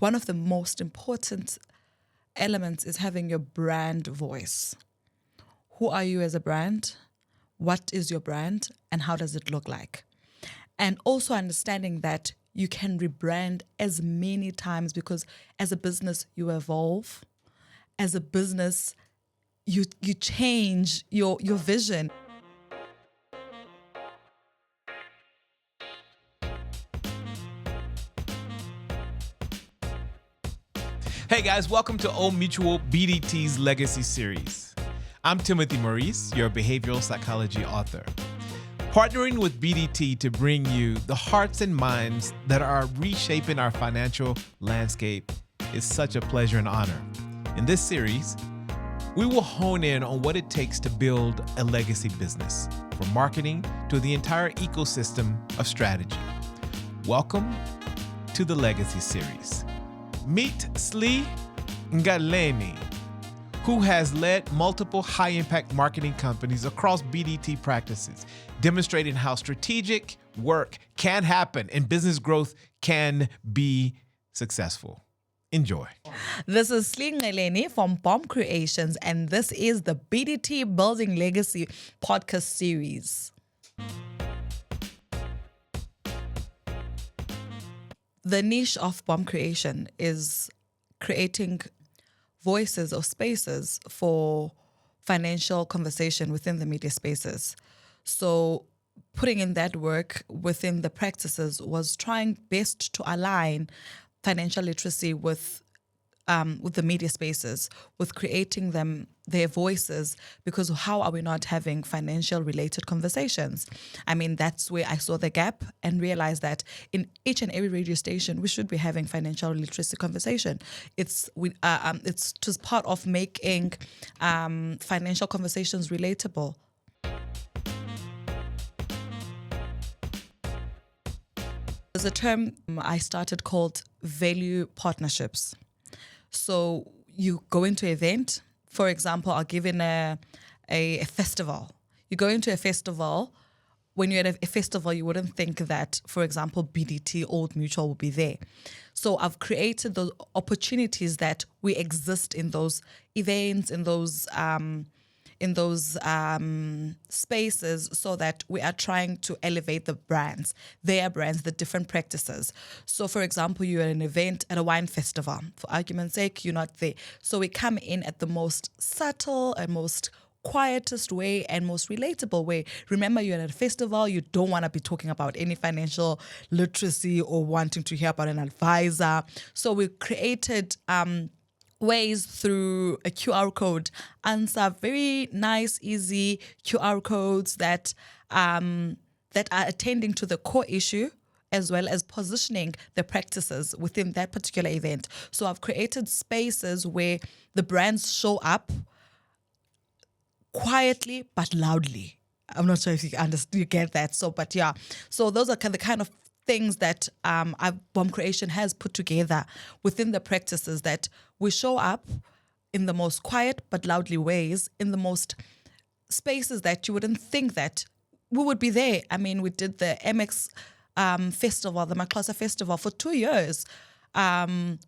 one of the most important elements is having your brand voice. Who are you as a brand? What is your brand? And how does it look like? And also understanding that you can rebrand as many times, because as a business, you evolve. As a business, you change your vision. Hey guys, welcome to Old Mutual BDT's Legacy Series. I'm Timothy Maurice, your behavioral psychology author. Partnering with BDT to bring you the hearts and minds that are reshaping our financial landscape is such a pleasure and honor. In this series, we will hone in on what it takes to build a legacy business, from marketing to the entire ecosystem of strategy. Welcome to the Legacy Series. Meet Slie Ngqeleni, who has led multiple high-impact marketing companies across BDT practices, demonstrating how strategic work can happen and business growth can be successful. Enjoy. This is Slie Ngqeleni from Bomb Creations, and this is the BDT Building Legacy podcast series. The niche of Bomb Creation is creating voices or spaces for financial conversation within the media spaces. So putting in that work within the practices was trying best to align financial literacy with the media spaces, with creating their voices, because how are we not having financial related conversations? I mean, that's where I saw the gap and realized that in each and every radio station, we should be having financial literacy conversation. It's just part of making financial conversations relatable. There's a term I started called value partnerships. So you go into an event, for example, I'll give in a festival. You go into a festival, when you're at a festival, you wouldn't think that, for example, BDT, Old Mutual will be there. So I've created those opportunities that we exist in those events, in those spaces, so that we are trying to elevate the brands, the different practices. So for example, you're at an event at a wine festival. For argument's sake, you're not there. So we come in at the most subtle and most quietest way and most relatable way. Remember, you're at a festival, you don't want to be talking about any financial literacy or wanting to hear about an advisor. So we created ways through a QR code, answer very nice, easy QR codes that are attending to the core issue, as well as positioning the practices within that particular event. So I've created spaces where the brands show up quietly but loudly. I'm not sure if you get that. So those are the kind of things that Bomb Creation has put together within the practices, that we show up in the most quiet but loudly ways, in the most spaces that you wouldn't think that we would be there. I mean, we did the MX festival, the Maxhosa festival, for 2 years.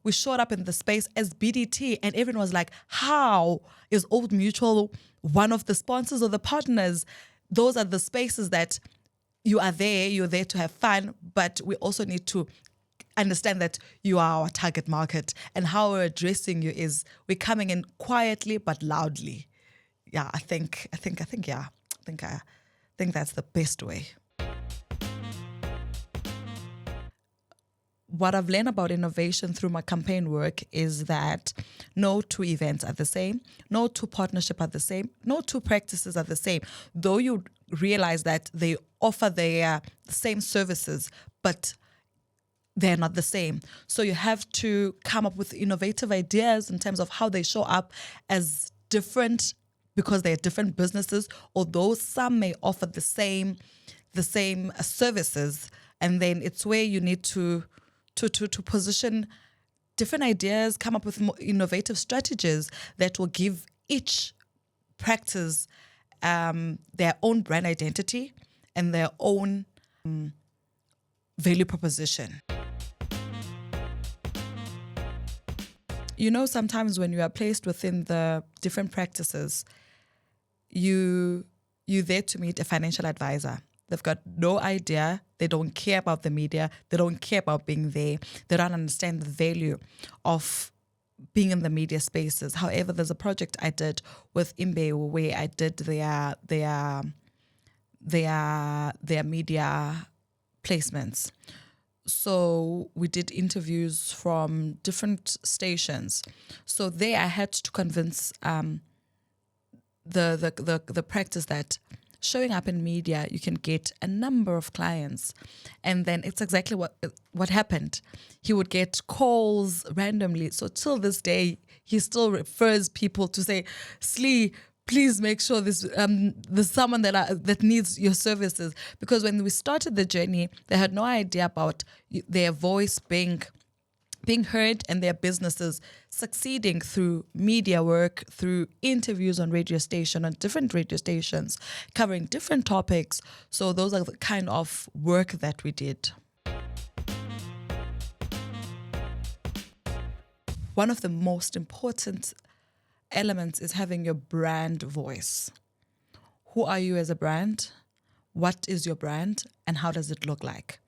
We showed up in the space as BDT, and everyone was like, how is Old Mutual one of the sponsors or the partners? Those are the spaces that you're there to have fun, but we also need to understand that you are our target market, and how we're addressing you is we're coming in quietly but loudly. Yeah, I think that's the best way. What I've learned about innovation through my campaign work is that no two events are the same, no two partnerships are the same, no two practices are the same. Though you realize that they offer their same services, but they're not the same. So you have to come up with innovative ideas in terms of how they show up as different, because they're different businesses, although some may offer the same services. And then it's where you need to position different ideas, come up with more innovative strategies that will give each practice their own brand identity and their own value proposition. You know, sometimes when you are placed within the different practices, you're there to meet a financial advisor. They've got no idea. They don't care about the media. They don't care about being there. They don't understand the value of being in the media spaces. However, there's a project I did with Imbewu where I did their media placements. So we did interviews from different stations. So there I had to convince the practice that showing up in media, you can get a number of clients. And then it's exactly what happened. He would get calls randomly. So till this day, he still refers people to say, Slie, please make sure there's someone that needs your services. Because when we started the journey, they had no idea about their voice being heard and their businesses succeeding through media work, through interviews on different radio stations, covering different topics. So those are the kind of work that we did. One of the most important elements is having your brand voice. Who are you as a brand? What is your brand? And how does it look like?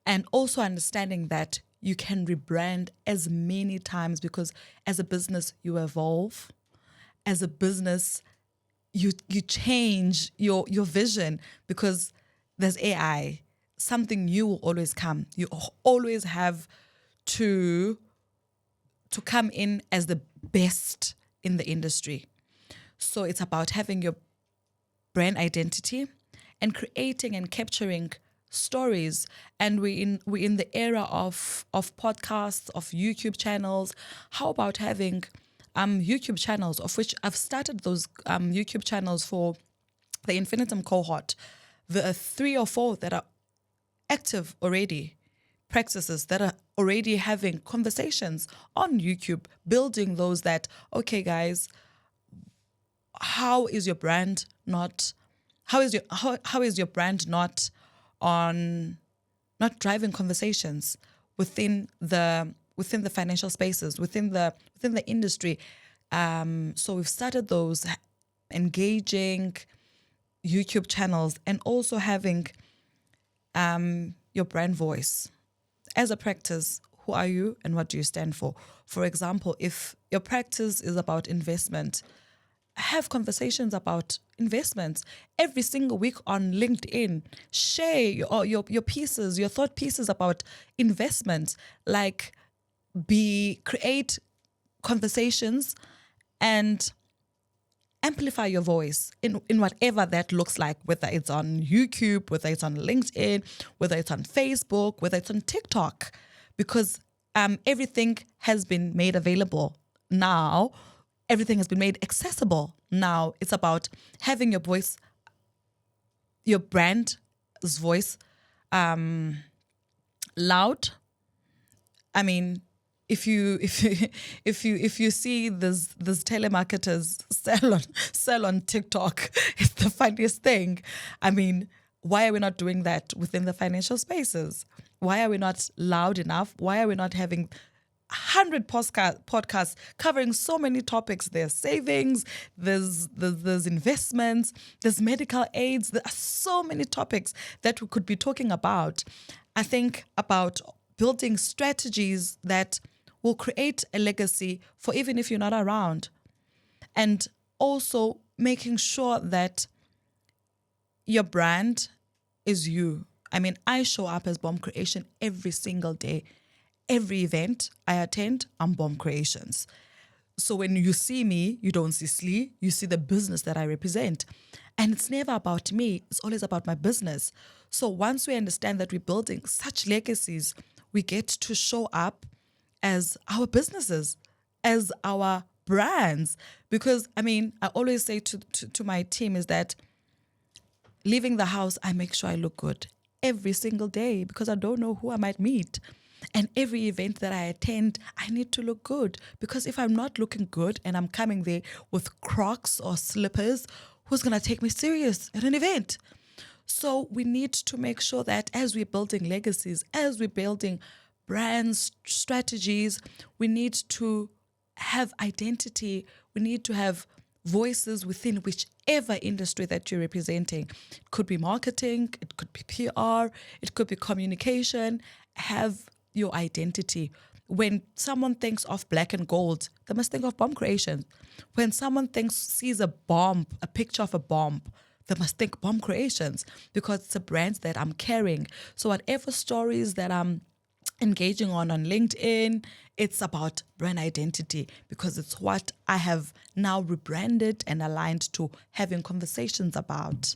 And also understanding that you can rebrand as many times, because as a business, you evolve. As a business, you change your vision, because there's AI. Something new will always come. You always have to come in as the best in the industry. So it's about having your brand identity and creating and capturing stories. And we're in the era of podcasts, of YouTube channels. How about having YouTube channels, of which I've started those YouTube channels for the Infinitum cohort. There are 3 or 4 that are active already, practices that are already having conversations on YouTube, building those that, okay guys, how is your brand not driving conversations within the financial spaces, within the industry? So we've started those engaging YouTube channels, and also having your brand voice. As a practice, who are you and what do you stand for? For example, if your practice is about investment, have conversations about investments every single week on LinkedIn. Share your pieces, your thought pieces about investments. Create conversations and amplify your voice in whatever that looks like, whether it's on YouTube, whether it's on LinkedIn, whether it's on Facebook, whether it's on TikTok, because everything has been made available now. Everything has been made accessible now. It's about having your voice, your brand's voice, loud. I mean, if you see these telemarketers sell on TikTok, it's the funniest thing. I mean, why are we not doing that within the financial spaces? Why are we not loud enough? Why are we not having 100 podcasts covering so many topics? There's savings, there's investments, there's medical aids. There are so many topics that we could be talking about. I think about building strategies that will create a legacy for even if you're not around. And also making sure that your brand is you. I mean, I show up as Bomb Creation every single day. Every event I attend, I'm Bomb Creations. So when you see me, you don't see Slie, you see the business that I represent. And it's never about me, it's always about my business. So once we understand that we're building such legacies, we get to show up as our businesses, as our brands. Because, I mean, I always say to my team is that leaving the house, I make sure I look good every single day, because I don't know who I might meet. And every event that I attend, I need to look good, because if I'm not looking good and I'm coming there with Crocs or slippers, who's going to take me serious at an event? So we need to make sure that as we're building legacies, as we're building brands, strategies, we need to have identity. We need to have voices within whichever industry that you're representing. It could be marketing, it could be PR, it could be communication. Have your identity. When someone thinks of Black and Gold, they must think of bomb creation. When someone sees a bomb, a picture of a bomb, they must think bomb creations, because it's a brand that I'm carrying. So whatever stories that I'm engaging on LinkedIn, it's about brand identity, because it's what I have now rebranded and aligned to having conversations about.